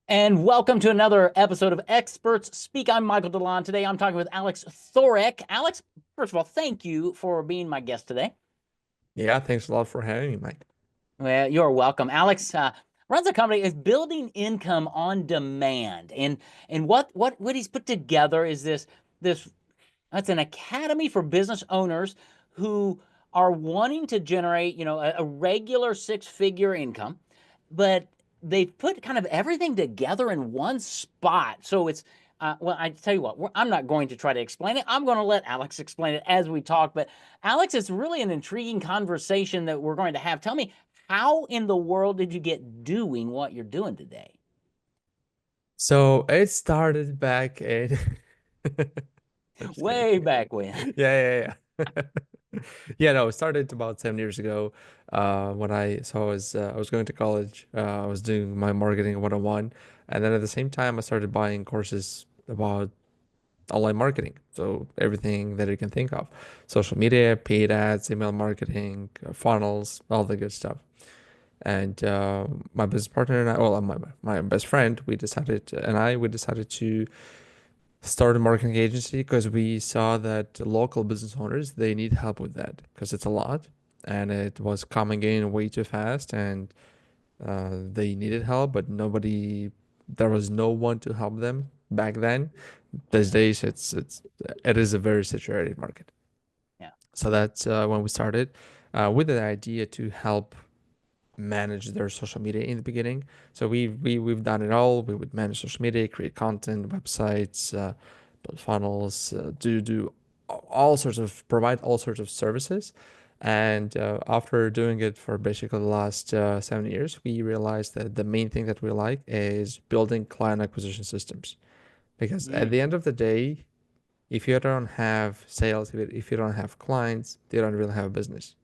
And welcome to another episode of Experts Speak. I'm Michael DeLon. Today I'm talking with Alex Thoric. Alex, first of all, thank you for being my guest today. Yeah, thanks a lot for having me, Mike. Well, you're welcome. Alex runs a company is building income on demand, and what he's put together is this that's an academy for business owners who are wanting to generate, a regular six-figure income, but they've put kind of everything together in one spot. So it's well, I tell you what, I'm not going to try to explain it. I'm going to let Alex explain it as we talk. But Alex, it's really an intriguing conversation that we're going to have. Tell me, how in the world did you get doing what you're doing today? So it started back in I'm just kidding. Way back when. Yeah. Yeah, no, it started about 7 years ago. When I was going to college. I was doing my marketing 101, and then at the same time I started buying courses about online marketing. So everything that you can think of. Social media, paid ads, email marketing, funnels, all the good stuff. And my business partner and I, well, my best friend, we decided to start a marketing agency because we saw that local business owners, they need help with that because it's a lot and it was coming in way too fast, and they needed help, but there was no one to help them back then. These days, it is a very saturated market. Yeah. So that's when we started with the idea to help manage their social media in the beginning. So we've done it all. We would manage social media, create content, websites, build funnels, do all sorts of provide all sorts of services. And after doing it for basically the last 7 years, we realized that the main thing that we like is building client acquisition systems. Because at Mm. the end of the day, if you don't have sales, if you don't have clients, you don't really have a business.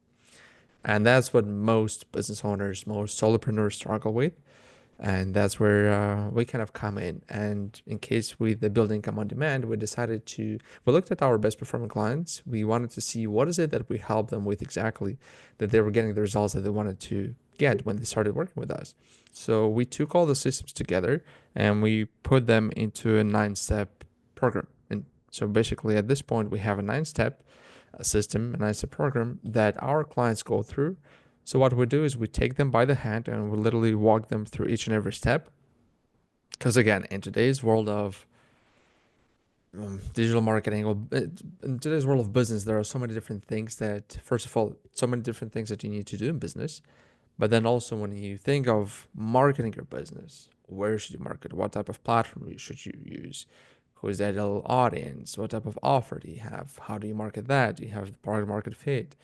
And that's what most business owners, most solopreneurs struggle with. And that's where we kind of come in. And in case with the build income on demand, we looked at our best performing clients. We wanted to see what is it that we help them with exactly, that they were getting the results that they wanted to get when they started working with us. So we took all the systems together and we put them into a 9 step program. And so basically at this point, we have a 9 step system, a 9 step program that our clients go through. So what we do is we take them by the hand and we literally walk them through each and every step. Because again, in today's world of digital marketing, or in today's world of business, there are so many different things that, first of all, so many different things that you need to do in business. But then also when you think of marketing your business, where should you market? What type of platform should you use? Who is the ideal audience? What type of offer do you have? How do you market that? Do you have the product market fit?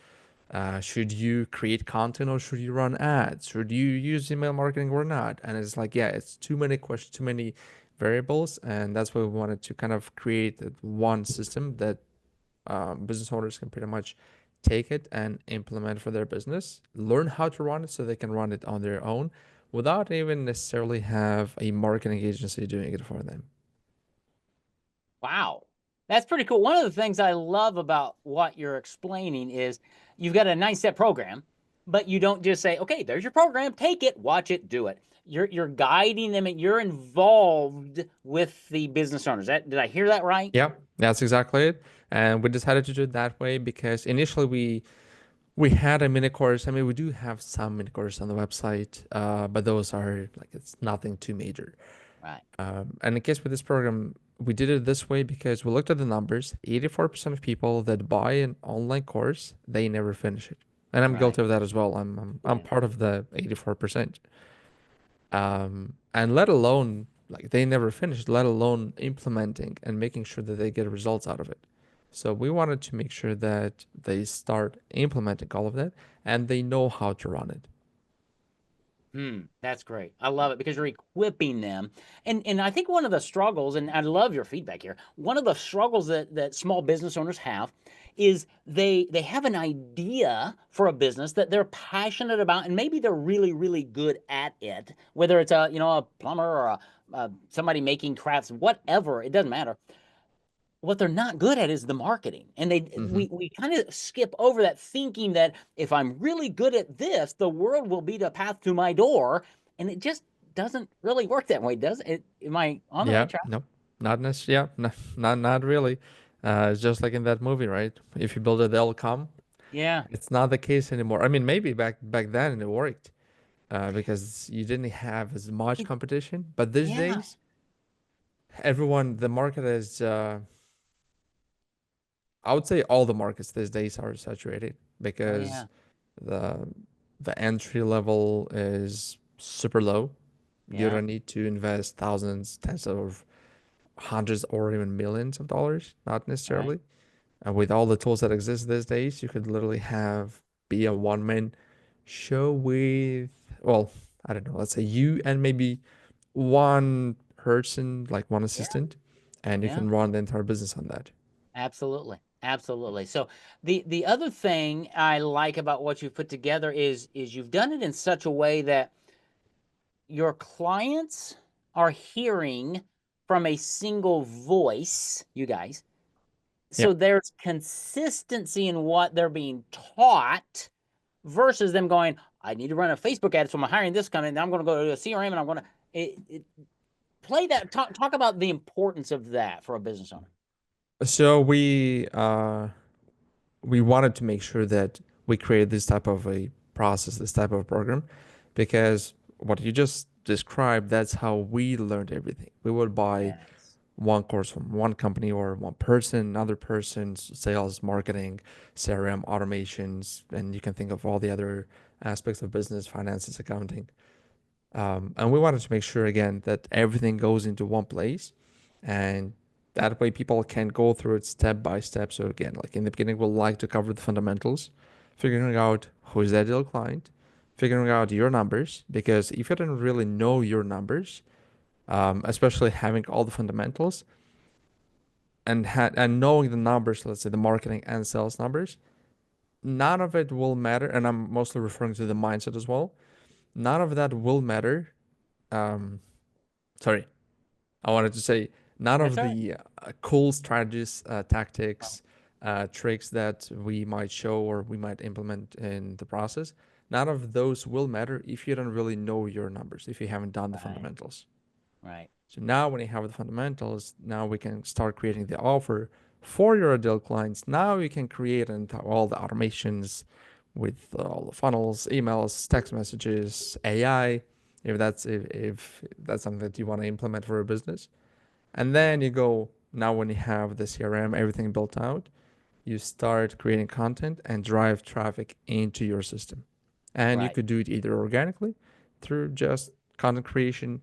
Should you create content or should you run ads? Should you use email marketing or not? And it's like, yeah, it's too many questions, too many variables. And that's why we wanted to kind of create one system that business owners can pretty much take it and implement for their business, learn how to run it so they can run it on their own without even necessarily have a marketing agency doing it for them. Wow. That's pretty cool. One of the things I love about what you're explaining is you've got a 9 step program, but you don't just say, okay, there's your program, take it, watch it, do it. You're guiding them and you're involved with the business owners. Did I hear that right? Yeah, that's exactly it. And we decided to do it that way because initially we had a mini course. I mean, we do have some mini courses on the website, but those are like it's nothing too major. Right. And in case with this program, we did it this way because we looked at the numbers. 84% of people that buy an online course, they never finish it. And I'm Right. guilty of that as well. I'm Yeah. part of the 84%. And let alone like they never finish, let alone implementing and making sure that they get results out of it. So we wanted to make sure that they start implementing all of that and they know how to run it. That's great. I love it because you're equipping them. And I think one of the struggles, and I love your feedback here, one of the struggles that small business owners have is they have an idea for a business that they're passionate about, and maybe they're really, really good at it, whether it's a plumber or somebody making crafts, whatever, it doesn't matter. What they're not good at is the marketing. And Hmm. we kind of skip over that, thinking that if I'm really good at this, the world will be the path to my door. And it just doesn't really work that way, does it? Am I on the Yeah, right track? no, not necessarily. Yeah, no, not really. It's just like in that movie, right? If you build it, they'll come. Yeah. It's not the case anymore. I mean, maybe back then it worked because you didn't have as much It, competition. But these yeah. days, everyone, the market is. I would say all the markets these days are saturated Oh because yeah. the the entry level is super low. You Yeah. don't need to invest thousands, tens of hundreds, or even millions of dollars, not Right. necessarily. And with all the tools that exist these days, you could literally be a one-man show with, well, I don't know, let's say you and maybe one person, like one Yeah. assistant, and you Yeah. can run the entire business on that. Absolutely. Absolutely. So the other thing I like about what you've put together is you've done it in such a way that your clients are hearing from a single voice, you guys. Yeah. So there's consistency in what they're being taught versus them going, I need to run a Facebook ad, so I'm hiring this company, and I'm going to go to a CRM, and I'm going to play that. Talk about the importance of that for a business owner. So we wanted to make sure that we create this type of a process, this type of program, because what you just described, that's how we learned everything. We would buy Yes. one course from one company or one person, another person's sales, marketing, CRM, automations, and you can think of all the other aspects of business, finances, accounting. And we wanted to make sure again that everything goes into one place and that way people can go through it step by step. So again, like in the beginning, we'll like to cover the fundamentals, figuring out who is the ideal client, figuring out your numbers, because if you don't really know your numbers, especially having all the fundamentals and knowing the numbers, let's say the marketing and sales numbers, none of it will matter. And I'm mostly referring to the mindset as well. None of that will matter. Um, sorry, I wanted to say none That's of all right. the cool strategies, Oh, tactics, tricks that we might show or we might implement in the process, none of those will matter if you don't really know your numbers, if you haven't done the right. fundamentals. Right. So now when you have the fundamentals, now we can start creating the offer for your ideal clients. Now you can create all the automations with all the funnels, emails, text messages, AI, if that's something that you want to implement for a business. And Yeah. then you go, now when you have the CRM, everything built out, you start creating content and drive traffic into your system. And you Right. could do it either organically through just content creation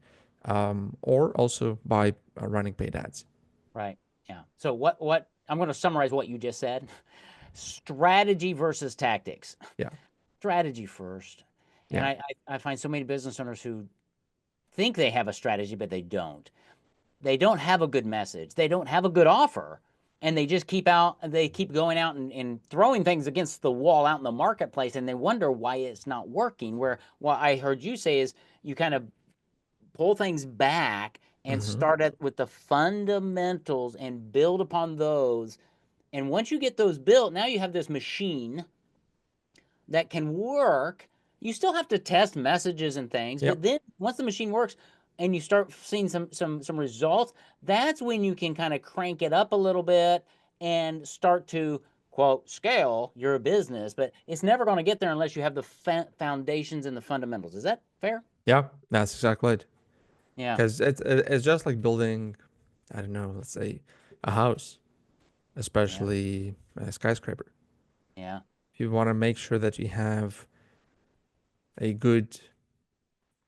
or also by running paid ads. Right. Yeah. So what I'm going to summarize what you just said. Strategy versus tactics. Yeah. Strategy first. And Yeah. I find so many business owners who think they have a strategy, but they don't. They don't have a good message. They don't have a good offer. And they keep going out and throwing things against the wall out in the marketplace, and they wonder why it's not working. Where what I heard you say is you kind of pull things back and Hmm. start at with the fundamentals and build upon those. And once you get those built, now you have this machine that can work. You still have to test messages and things, but Yep. then once the machine works and you start seeing some results, that's when you can kind of crank it up a little bit and start to quote scale your business. But it's never going to get there unless you have the foundations and the fundamentals. Is that fair? Yeah. That's exactly it. Yeah. Because it's just like building, I don't know, let's say a house, Yeah. especially a skyscraper. Yeah. If you want to make sure that you have a good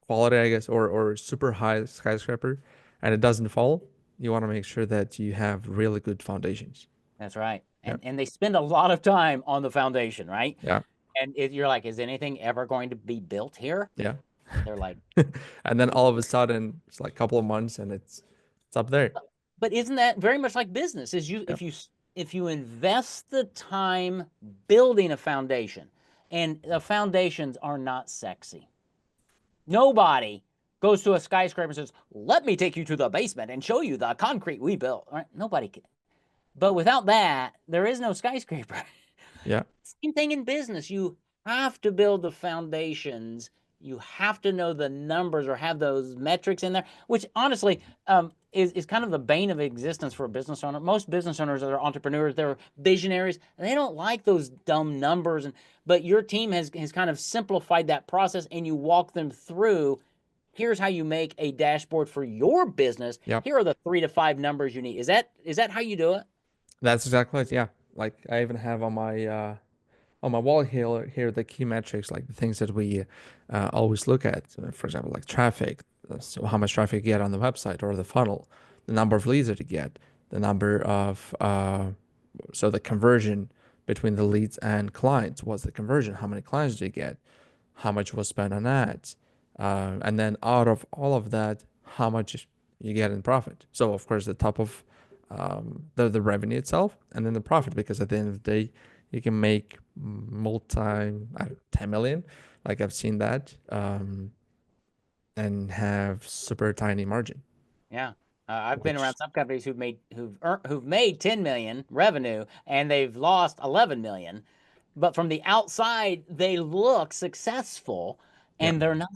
quality, I guess, or super high skyscraper and it doesn't fall, you want to make sure that you have really good foundations. That's right. Yeah. And they spend a lot of time on the foundation, right? Yeah. And you're like, is anything ever going to be built here? Yeah. They're like, And then all of a sudden, it's like a couple of months and it's up there. but isn't that very much like business? Is you Yeah. if you invest the time building a foundation, and the foundations are not sexy. Nobody goes to a skyscraper and says, "Let me take you to the basement and show you the concrete we built." All right? Nobody can. But without that, there is no skyscraper. Yeah. Same thing in business. You have to build the foundations You have to know the numbers or have those metrics in there, which honestly is kind of the bane of existence for a business owner. Most business owners are entrepreneurs, they're visionaries, and they don't like those dumb numbers. And but your team has kind of simplified that process, and you walk them through. Here's how you make a dashboard for your business. Yep. Here are the 3 to 5 numbers you need. Is that how you do it? That's exactly it. Yeah. Like I even have on my wall here the key metrics, like the things that we always look at. For example, like traffic, so how much traffic you get on the website or the funnel, the number of leads that you get, the number of so the conversion between the leads and clients. What's the conversion? How many clients do you get? How much was spent on ads? And then out of all of that, how much you get in profit. So of course, the top of the revenue itself, and then the profit, because at the end of the day, you can make multi, I don't 10 million, like I've seen that, and have super tiny margin, Yeah. I've been around which, some companies who've made 10 million revenue and they've lost 11 million, but from the outside they look successful yeah, and they're not.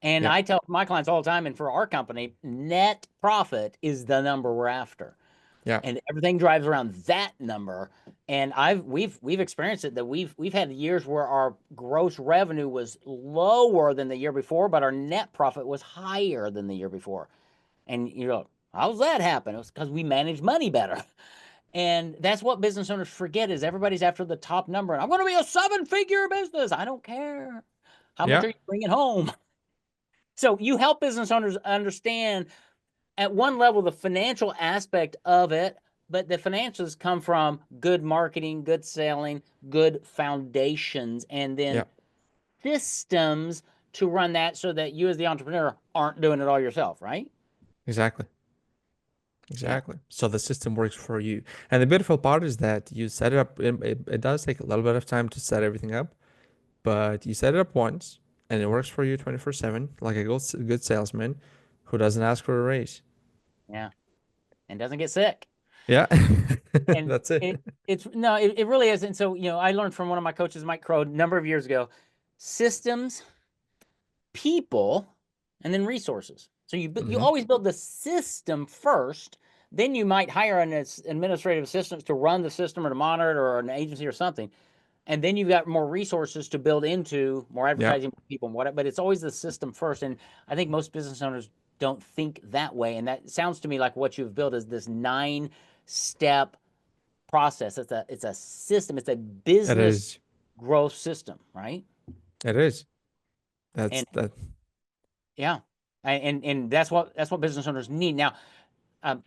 And yeah, I tell my clients all the time, and for our company, net profit is the number we're after. yeah, And everything drives around that number. And we've experienced it that we've had years where our gross revenue was lower than the year before, but our net profit was higher than the year before. And you're like, how's that happen? It was because we manage money better. And that's what business owners forget is everybody's after the top number. And I'm going to be a 7-figure business. I don't care. How much yeah, are you bringing home? So you help business owners understand at one level the financial aspect of it, but the financials come from good marketing, good selling, good foundations, and then yeah, systems to run that so that you as the entrepreneur aren't doing it all yourself, right? exactly. Yeah. Exactly. So the system works for you. And the beautiful part is that you set it up. It does take a little bit of time to set everything up, but you set it up once and it works for you 24/7, like a good salesman who doesn't ask for a raise. Yeah. And doesn't get sick. Yeah. And That's it. it's no, it really is. And so, I learned from one of my coaches, Mike Crow, a number of years ago, systems, people, and then resources. So you Hmm. always build the system first. Then you might hire an administrative assistant to run the system or to monitor it or an agency or something. And then you've got more resources to build into more Yeah. advertising, more people, and whatever. But it's always the system first. And I think most business owners don't think that way. And that sounds to me like what you've built is this 9-step process. It's a system. It's a It business is. growth system, right? It is. And That. yeah, and that's what business owners need now. Um,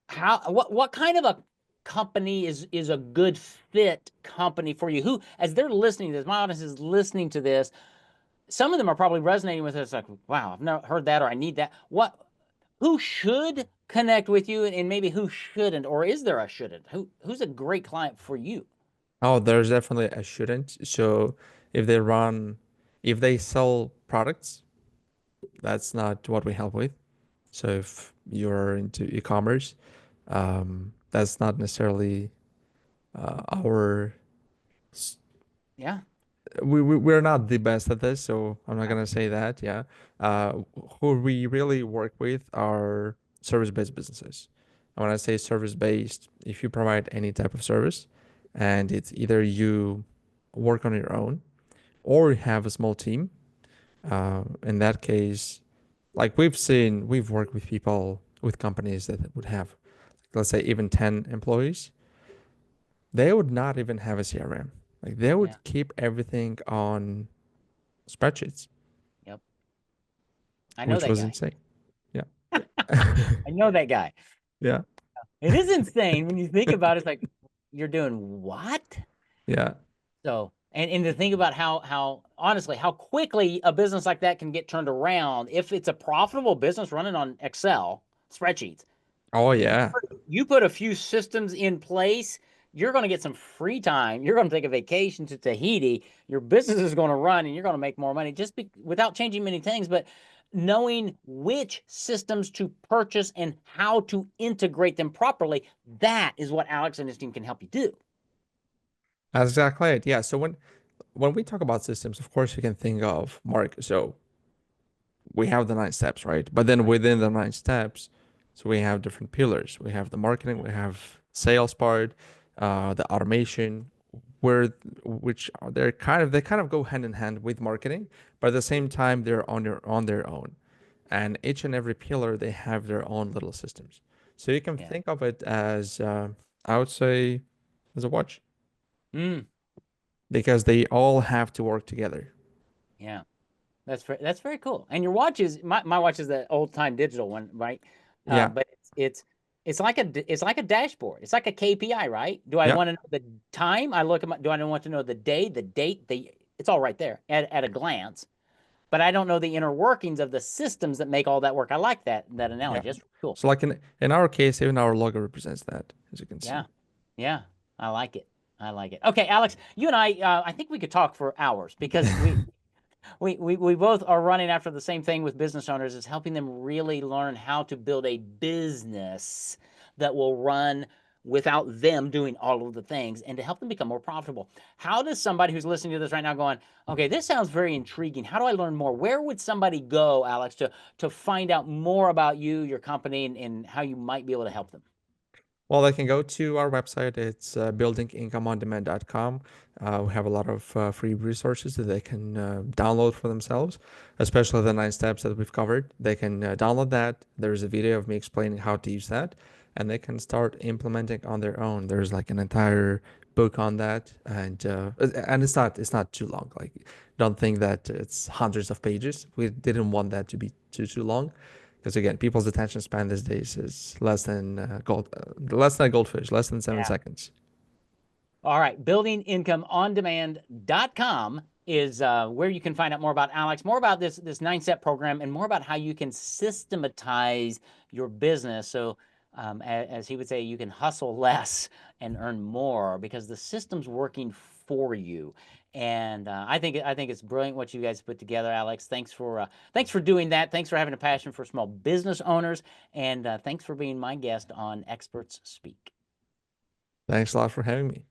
how what kind of a company is a good fit company for you? Who, as they're listening to this, my audience is listening to this. Some of them are probably resonating with us, like, wow, I've never heard that, or I need that. Who should connect with you, and maybe who shouldn't, or is there a shouldn't? Who's a great client for you? Oh, there's definitely a shouldn't. So if they run, if they sell products, that's not what we help with. So if you're into e-commerce, that's not necessarily our Yeah, we're not the best at this, so I'm not yeah, gonna say that. Yeah, uh, who we really work with are service-based businesses. And when I say service-based, if you provide any type of service, and it's either you work on your own or you have a small team, in that case, like we've worked with people with companies that would have, let's say, even 10 employees. They would not even have a CRM. Like they yeah, would keep everything on spreadsheets, yep. I know which that was guy. insane. Yeah. I know that guy. Yeah. It is insane when you think about it. It's like you're doing what? Yeah. So, and to think about how honestly how quickly a business like that can get turned around if it's a profitable business running on Excel spreadsheets. Oh You yeah. you put a few systems in place, you're going to get some free time. You're going to take a vacation to Tahiti. Your business is going to run, and you're going to make more money without changing many things, but knowing which systems to purchase and how to integrate them properly. That is what Alex and his team can help you do. That's exactly it. Yeah. So when when we talk about systems, of course, you can think of market. So we have the 9 steps, right? But then Right. within the 9 steps, so we have different pillars. We have the marketing, we have sales part, the automation, where which are they kind of go hand in hand with marketing, but at the same time they're on their own. And each and every pillar they have their own little systems. So you can Yeah. think of it as I would say as a watch Mm, because they all have to work together. yeah. That's very cool. And your watch is my watch is the old time digital one, right? Yeah, But it's like it's like a dashboard. It's like a KPI, right? Do I yeah, want to know the time? I look at do I want to know the day, the date, it's all right there at a glance. But I don't know the inner workings of the systems that make all that work. I like that yeah. analogy. That's cool. So like in our case, even our logo represents that, as you can Yeah. see. Yeah. I like it. I like it. Okay, Alex, you and I think we could talk for hours because we both are running after the same thing with business owners is helping them really learn how to build a business that will run without them doing all of the things and to help them become more profitable. How does somebody who's listening to this right now going, okay, this sounds very intriguing. How do I learn more? Where would somebody go, Alex, to find out more about you, your company, and how you might be able to help them? Well, they can go to our website. It's buildingincomeondemand.com. We have a lot of free resources that they can download for themselves, especially the 9 steps that we've covered. They can download that. There's a video of me explaining how to use that, and they can start implementing on their own. There's like an entire book on that, and it's not too long. Like, don't think that it's hundreds of pages. We didn't want that to be too long. Because again, people's attention span these days is less than a goldfish, less than seven Yeah. seconds. All right. Buildingincomeondemand.com is where you can find out more about Alex, more about this 9 step program, and more about how you can systematize your business. So, as he would say, you can hustle less and earn more because the system's working for you. And I think it's brilliant what you guys put together, Alex. Thanks for doing that. Thanks for having a passion for small business owners, and thanks for being my guest on Experts Speak. Thanks a lot for having me.